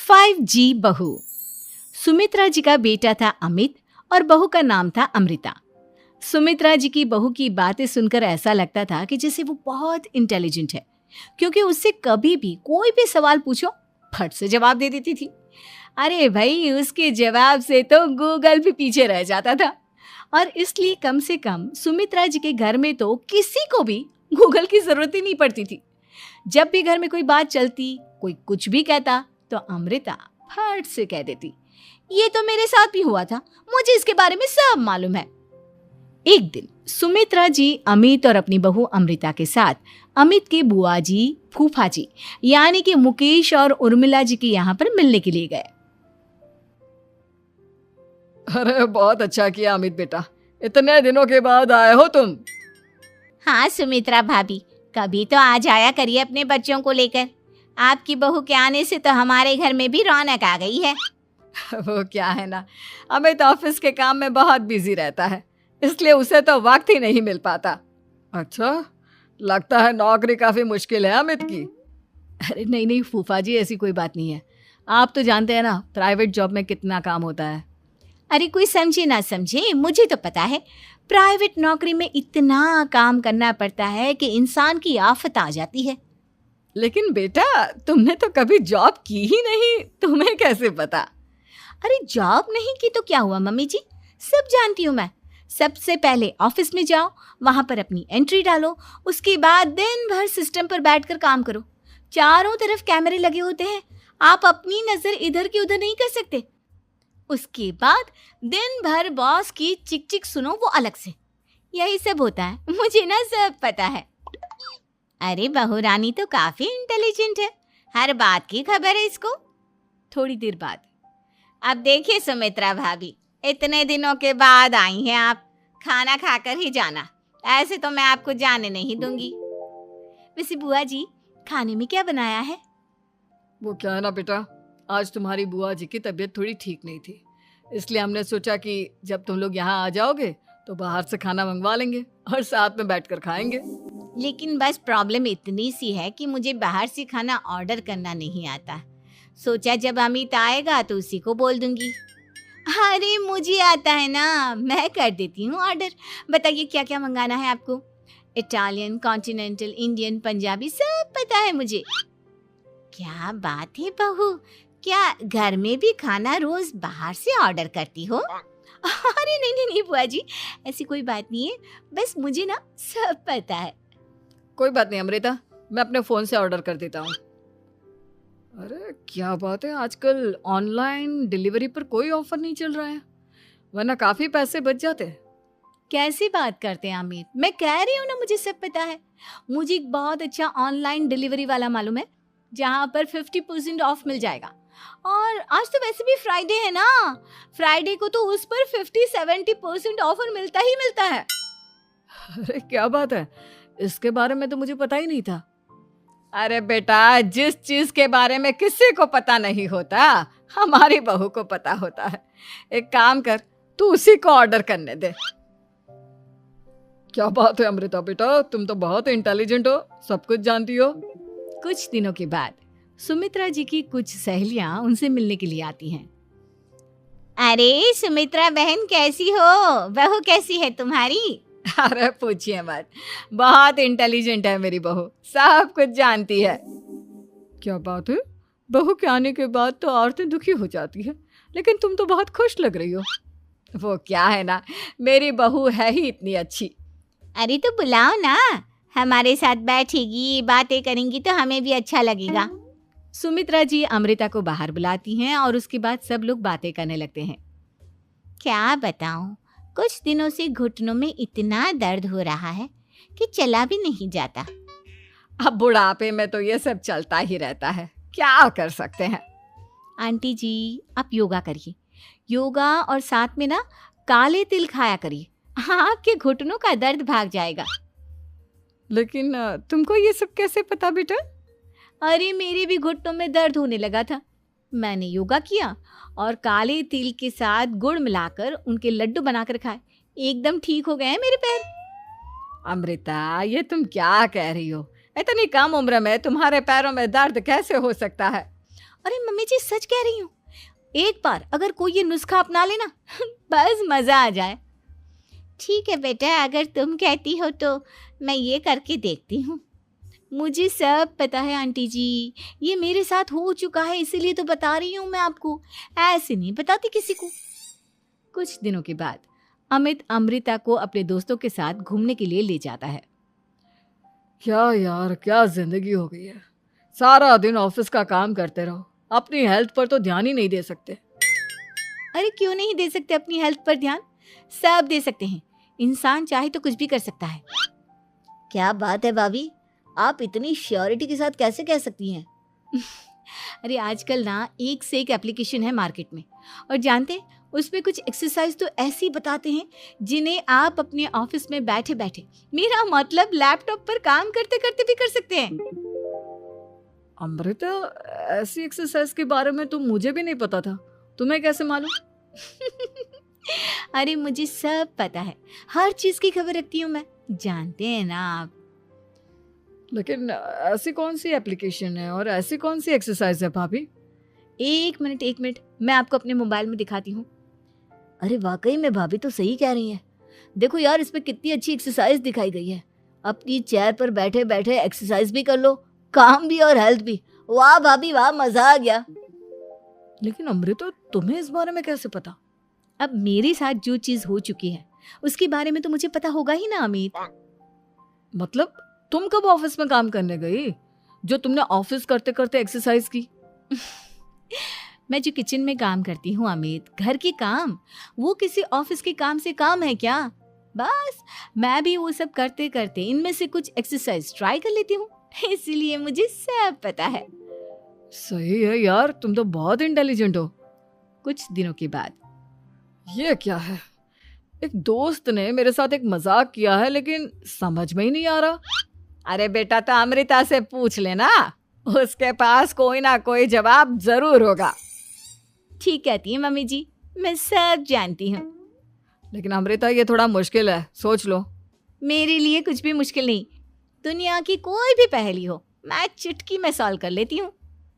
5G बहू। सुमित्रा जी का बेटा था अमित और बहू का नाम था अमृता। सुमित्रा जी की बहू की बातें सुनकर ऐसा लगता था कि जैसे वो बहुत इंटेलिजेंट है, क्योंकि उससे कभी भी कोई भी सवाल पूछो फट से जवाब दे देती थी। अरे भाई, उसके जवाब से तो गूगल भी पीछे रह जाता था। और इसलिए कम से कम सुमित्रा जी के घर में तो किसी को भी गूगल की जरूरत ही नहीं पड़ती थी। जब भी घर में कोई बात चलती, कोई कुछ भी कहता, तो अमृता फट से कह देती, ये तो मेरे साथ भी हुआ था, मुझे इसके बारे में सब मालूम है। एक दिन सुमित्रा जी अमित और अपनी बहू अमृता के साथ अमित के बुआ जी, फूफा जी यानी कि मुकेश और उर्मिला जी के यहाँ पर मिलने के लिए गए। अरे बहुत अच्छा किया अमित बेटा, इतने दिनों के बाद आए हो तुम। हाँ सुमित्रा भाभी, कभी तो आ जाया करिए अपने बच्चों को लेकर। आपकी बहू के आने से तो हमारे घर में भी रौनक आ गई है। वो क्या है ना, अमित ऑफिस के काम में बहुत बिजी रहता है, इसलिए उसे तो वक्त ही नहीं मिल पाता। अच्छा, लगता है नौकरी काफी मुश्किल है अमित की। अरे नहीं फूफा जी, ऐसी कोई बात नहीं है। आप तो जानते हैं ना प्राइवेट जॉब में कितना काम होता है। अरे कोई समझे ना समझे, मुझे तो पता है प्राइवेट नौकरी में इतना काम करना पड़ता है कि इंसान की आफत आ जाती है। लेकिन बेटा, तुमने तो कभी जॉब की ही नहीं, तुम्हें कैसे पता? अरे जॉब नहीं की तो क्या हुआ मम्मी जी, सब जानती हूँ मैं। सबसे पहले ऑफिस में जाओ, वहां पर अपनी एंट्री डालो, उसके बाद दिन भर सिस्टम पर बैठकर काम करो। चारों तरफ कैमरे लगे होते हैं, आप अपनी नजर इधर की उधर नहीं कर सकते। उसके बाद दिन भर बॉस की चिक चिक सुनो, वो अलग से। यही सब होता है, मुझे ना सब पता है। अरे बहू रानी तो काफी इंटेलिजेंट है, हर बात की खबर है इसको। थोड़ी देर बाद, अब देखिए सुमित्रा भाभी, इतने दिनों के बाद आई हैं आप, खाना खाकर ही जाना, ऐसे तो मैं आपको जाने नहीं दूंगी। वैसे बुआ जी, खाने में क्या बनाया है? वो क्या है ना बेटा, आज तुम्हारी बुआ जी की तबीयत थोड़ी ठीक नहीं थी, इसलिए हमने सोचा कि जब तुम लोग यहाँ आ जाओगे तो बाहर से खाना मंगवा लेंगे और साथ में बैठकर खाएंगे। लेकिन बस प्रॉब्लम इतनी सी है कि मुझे बाहर से खाना ऑर्डर करना नहीं आता। सोचा जब अमित आएगा तो उसी को बोल दूंगी। अरे मुझे आता है ना, मैं कर देती हूँ ऑर्डर। बताइए क्या क्या मंगाना है आपको? इटालियन, कॉन्टिनेंटल, इंडियन, पंजाबी, सब पता है मुझे। क्या बात है बहू, क्या घर में भी खाना रोज बाहर से ऑर्डर करती हो? अरे नहीं बुआ जी, ऐसी कोई बात नहीं है, बस मुझे ना सब पता है। कोई बात नहीं अमृता, मैं अपने फोन से ऑर्डर कर देता हूँ। अरे क्या बात है, आजकल ऑनलाइन डिलीवरी पर कोई ऑफर नहीं चल रहा है, वरना काफी पैसे बच जाते। कैसी बात करते हैं अमित, मैं कह रही हूँ ना मुझे सब पता है। मुझे एक बहुत अच्छा ऑनलाइन डिलीवरी वाला मालूम है, जहाँ पर 50% ऑफ मिल जाएगा। और आज तो वैसे भी फ्राइडे है ना, फ्राइडे को तो उस पर 50-70% ऑफर मिलता ही मिलता है। अरे क्या बात है, इसके बारे में तो मुझे पता ही नहीं था। अरे बेटा, जिस चीज के बारे में किसी को पता नहीं होता, हमारी बहू को पता होता है। एक काम कर, तू उसी को ऑर्डर करने दे। क्या बात है अमृता बेटा, तुम तो बहुत इंटेलिजेंट हो, सब कुछ जानती हो। कुछ दिनों के बाद सुमित्रा जी की कुछ सहेलियां उनसे मिलने के लिए आती हैं। अरे सुमित्रा बहन कैसी हो, बहू कैसी है तुम्हारी? अरे पूछिए मत, बहुत इंटेलिजेंट है मेरी बहू, सब कुछ जानती है। क्या बात है, बहू के आने के बाद तो औरतें दुखी हो जाती है, लेकिन तुम तो बहुत खुश लग रही हो। वो क्या है ना, मेरी बहू है ही इतनी अच्छी। अरे तो बुलाओ ना, हमारे साथ बैठेगी, बातें करेंगी तो हमें भी अच्छा लगेगा। सुमित्रा जी अमृता को बाहर बुलाती हैं और उसके बाद सब लोग बातें करने लगते हैं। क्या बताऊं, कुछ दिनों से घुटनों में इतना दर्द हो रहा है कि चला भी नहीं जाता। अब बुढ़ापे में तो ये सब चलता ही रहता है, क्या कर सकते हैं। आंटी जी, आप योगा करिए, योगा और साथ में ना काले तिल खाया करिए, आपके घुटनों का दर्द भाग जाएगा। लेकिन तुमको ये सब कैसे पता बेटा? अरे मेरे भी घुटनों में दर्द होने लगा था, मैंने योगा किया और काले तिल के साथ गुड़ मिलाकर उनके लड्डू बनाकर खाए, एकदम ठीक हो गए हैं मेरे पैर। अमृता, ये तुम क्या कह रही हो? इतनी कम उम्र में तुम्हारे पैरों में दर्द कैसे हो सकता है? अरे मम्मी जी सच कह रही हूँ, एक बार अगर कोई ये नुस्खा अपना लेना बस मजा आ जाए। ठीक है बेटा, अगर तुम कहती हो तो मैं ये करके देखती हूँ। मुझे सब पता है आंटी जी, ये मेरे साथ हो चुका है, इसीलिए तो बता रही हूँ मैं आपको, ऐसे नहीं बताती किसी को। कुछ दिनों के बाद अमित अमृता को अपने दोस्तों के साथ घूमने के लिए ले जाता है। क्या यार, क्या जिंदगी हो गई है। सारा दिन ऑफिस का काम करते रहो, अपनी हेल्थ पर तो ध्यान ही नहीं दे सकते। अरे क्यों नहीं दे सकते अपनी हेल्थ पर ध्यान? सब दे सकते हैं, इंसान चाहे तो कुछ भी कर सकता है। क्या बात है भाभी, आप इतनी श्योरिटी के साथ कैसे कह सकती हैं? अरे आजकल ना एक से एक एप्लीकेशन है मार्केट में, और जानते हैं उसमें कुछ एक्सरसाइज तो ऐसी बताते हैं जिन्हें आप अपने ऑफिस में बैठे बैठे, मेरा मतलब लैपटॉप पर काम करते करते भी कर सकते हैं। अमृता, ऐसी एक्सरसाइज के बारे में तो मुझे भी नहीं पता था, तुम्हें कैसे मालूम? अरे मुझे सब पता है, हर चीज की खबर रखती हूँ मैं, जानते हैं ना आप। लेकिन ऐसी कौन सी एप्लीकेशन है और ऐसी कौन सी एक्सरसाइज है भाभी? एक मिनट, मैं आपको अपने मोबाइल में दिखाती हूँ। अरे वाकई में भाभी तो सही कह रही हैं। देखो यार, इसमें कितनी अच्छी एक्सरसाइज दिखाई गई है। अपनी चेयर पर बैठे बैठे एक्सरसाइज भी कर लो, काम भी और हेल्थ भी। वाह भाभी वाह, मजा आ गया। लेकिन अमृता, तुम्हें इस बारे में कैसे पता? अब मेरे साथ जो चीज हो चुकी है उसके बारे में तो मुझे पता होगा ही ना अमित। मतलब तुम कब ऑफिस में काम करने गई जो तुमने ऑफिस करते करते एक्सरसाइज की? मैं जो किचन में काम करती हूँ अमित, घर के काम, वो किसी ऑफिस के काम से काम है क्या? बस मैं भी वो सब करते करते इनमें से कुछ एक्सरसाइज ट्राई कर लेती हूँ, इसीलिए मुझे सब पता है। सही है यार, तुम तो बहुत इंटेलिजेंट हो। कुछ दिनों के बाद ये क्या है? एक दोस्त ने मेरे साथ एक मजाक किया है, लेकिन समझ में ही नहीं आ रहा। अरे बेटा, तो अमृता से पूछ लेना, उसके पास कोई ना कोई जवाब जरूर होगा। ठीक कहती है मम्मी जी, मैं सब जानती हूँ। लेकिन अमृता, ये थोड़ा मुश्किल है, सोच लो। मेरे लिए कुछ भी मुश्किल नहीं, दुनिया की कोई भी पहेली हो मैं चुटकी में सॉल्व कर लेती हूँ।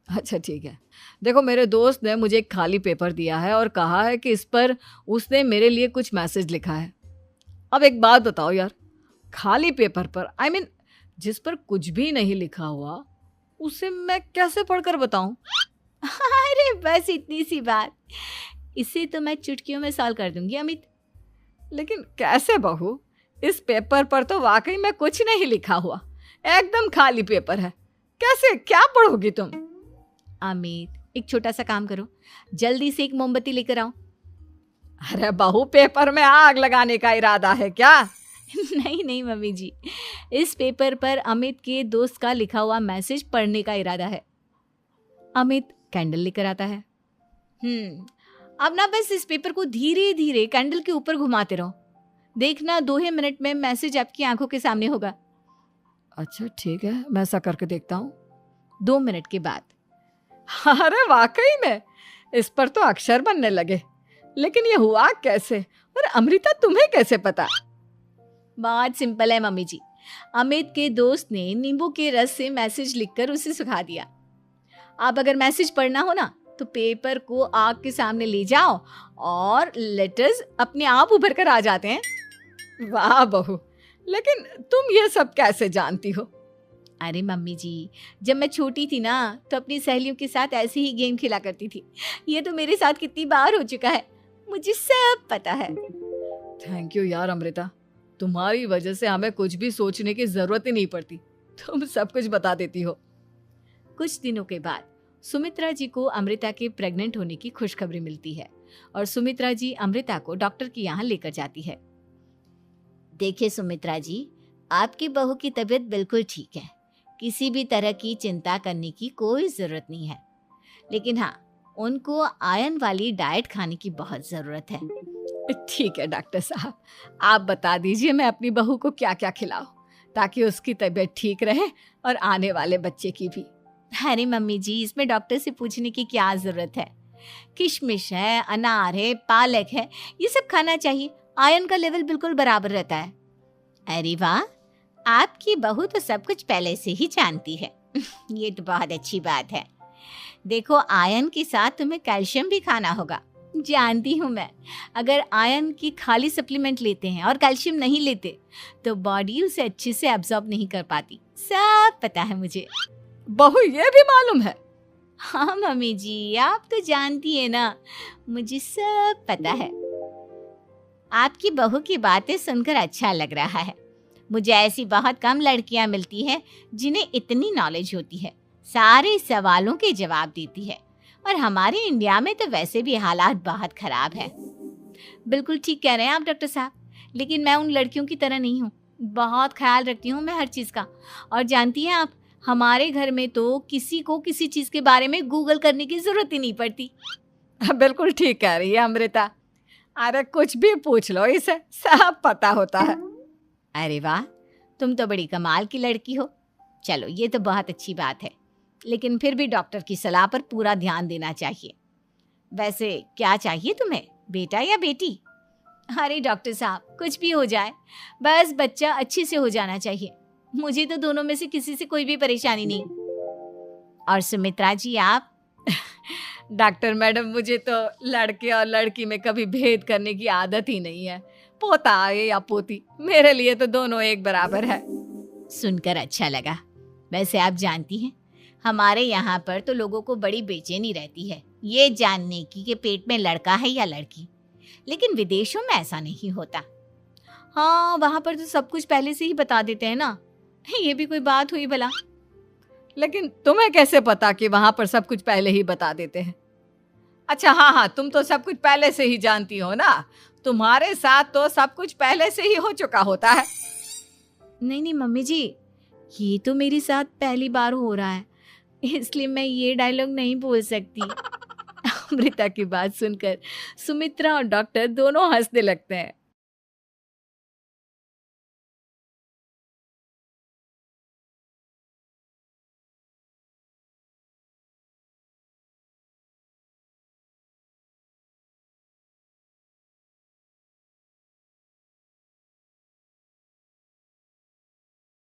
अच्छा ठीक है, देखो मेरे दोस्त ने मुझे एक खाली पेपर दिया है और कहा है कि इस पर उसने मेरे लिए कुछ मैसेज लिखा है। अब एक बात बताओ यार, खाली पेपर पर, I mean, जिस पर कुछ भी नहीं लिखा हुआ, उसे मैं कैसे पढ़कर बताऊं? अरे बस इतनी सी बात, इसे तो मैं चुटकियों में सॉल्व कर दूंगी अमित। लेकिन कैसे बहू? इस पेपर पर तो वाकई में कुछ नहीं लिखा हुआ, एकदम खाली पेपर है, कैसे, क्या पढ़ोगी तुम? अमित, एक छोटा सा काम करो, जल्दी से एक मोमबत्ती लेकर आओ। अरे बहू, पेपर में आग लगाने का इरादा है क्या? नहीं मम्मी जी, इस पेपर पर अमित के दोस्त का लिखा हुआ मैसेज पढ़ने का इरादा है। अमित कैंडल लेकर आता है। अब ना बस इस पेपर को धीरे धीरे कैंडल के ऊपर घुमाते रहो, देखना 2 ही मिनट में मैसेज आपकी आंखों के सामने होगा। अच्छा ठीक है, मैं ऐसा करके देखता हूँ। 2 मिनट के बाद, अरे वाकई में इस पर तो अक्षर बनने लगे, लेकिन ये हुआ कैसे? और अमृता, तुम्हें कैसे पता? बहुत सिंपल है मम्मी जी, अमित के दोस्त ने नींबू के रस से मैसेज लिखकर उसे सुखा दिया। अब अगर मैसेज पढ़ना हो ना तो पेपर को आग के सामने ले जाओ और लेटर्स अपने आप उभर कर आ जाते हैं। वाह बहू, लेकिन तुम ये सब कैसे जानती हो? अरे मम्मी जी, जब मैं छोटी थी ना तो अपनी सहेलियों के साथ ऐसे ही गेम खेला करती थी। ये तो मेरे साथ कितनी बार हो चुका है, मुझे सब पता है। थैंक यू यार अमृता, तुम्हारी वजह से हमें कुछ भी सोचने की जरूरत ही नहीं पड़ती, तुम सब कुछ बता देती हो। कुछ दिनों के बाद सुमित्रा जी को अमृता के प्रेग्नेंट होने की खुशखबरी मिलती है और सुमित्रा जी अमृता को डॉक्टर के यहाँ लेकर जाती है। देखिए सुमित्रा जी, आपकी बहू की तबीयत बिल्कुल ठीक है, किसी भी तरह की चिंता करने की कोई ज़रूरत नहीं है, लेकिन हाँ, उनको आयरन वाली डाइट खाने की बहुत ज़रूरत है। ठीक है डॉक्टर साहब, आप बता दीजिए मैं अपनी बहू को क्या क्या खिलाऊं ताकि उसकी तबीयत ठीक रहे और आने वाले बच्चे की भी। अरे मम्मी जी, इसमें डॉक्टर से पूछने की क्या ज़रूरत है, किशमिश है, अनार है, पालक है, ये सब खाना चाहिए, आयरन का लेवल बिल्कुल बराबर रहता है। अरे वाह, आपकी बहू तो सब कुछ पहले से ही जानती है। ये तो बहुत अच्छी बात है। देखो, आयरन के साथ तुम्हें कैल्शियम भी खाना होगा। जानती हूँ मैं, अगर आयरन की खाली सप्लीमेंट लेते हैं और कैल्शियम नहीं लेते तो बॉडी उसे अच्छे से एब्जॉर्ब नहीं कर पाती। सब पता है मुझे। बहू ये भी मालूम है? हाँ मम्मी जी, आप तो जानती है ना, मुझे सब पता है। आपकी बहू की बातें सुनकर अच्छा लग रहा है। मुझे ऐसी बहुत कम लड़कियां मिलती हैं जिन्हें इतनी नॉलेज होती है, सारे सवालों के जवाब देती है। और हमारे इंडिया में तो वैसे भी हालात बहुत खराब है। बिल्कुल ठीक कह रहे हैं आप डॉक्टर साहब, लेकिन मैं उन लड़कियों की तरह नहीं हूँ। बहुत ख्याल रखती हूँ मैं हर चीज़ का। और जानती हैं आप, हमारे घर में तो किसी को किसी चीज़ के बारे में गूगल करने की ज़रूरत ही नहीं पड़ती। बिल्कुल ठीक कह रही है अमृता। अरे कुछ भी पूछ लो इसे, सब पता होता है। अरे वाह, तुम तो बड़ी कमाल की लड़की हो। चलो, ये तो बहुत अच्छी बात है, लेकिन फिर भी डॉक्टर की सलाह पर पूरा ध्यान देना चाहिए। वैसे क्या चाहिए तुम्हें, बेटा या बेटी? अरे डॉक्टर साहब, कुछ भी हो जाए, बस बच्चा अच्छे से हो जाना चाहिए। मुझे तो दोनों में से किसी से कोई भी परेशानी नहीं। और सुमित्रा जी, आप? डॉक्टर मैडम, मुझे तो लड़के और लड़की में कभी भेद करने की आदत ही नहीं है। पोता आए या पोती, मेरे लिए तो दोनों एक बराबर है। सुनकर अच्छा लगा। वैसे आप जानती हैं, हमारे यहाँ पर तो लोगों को बड़ी बेचैनी रहती है ये जानने की कि पेट में लड़का है या लड़की, लेकिन विदेशों में ऐसा नहीं होता। हाँ, वहाँ पर तो सब कुछ पहले से ही बता देते हैं ना। ये भी कोई बात हुई भला? लेकिन तुम्हें कैसे पता कि वहां पर सब कुछ पहले ही बता देते हैं? अच्छा हाँ, तुम तो सब कुछ पहले से ही जानती हो ना। तुम्हारे साथ तो सब कुछ पहले से ही हो चुका होता है। नहीं मम्मी जी, ये तो मेरे साथ पहली बार हो रहा है, इसलिए मैं ये डायलॉग नहीं बोल सकती। अमृता की बात सुनकर सुमित्रा और डॉक्टर दोनों हंसने लगते हैं।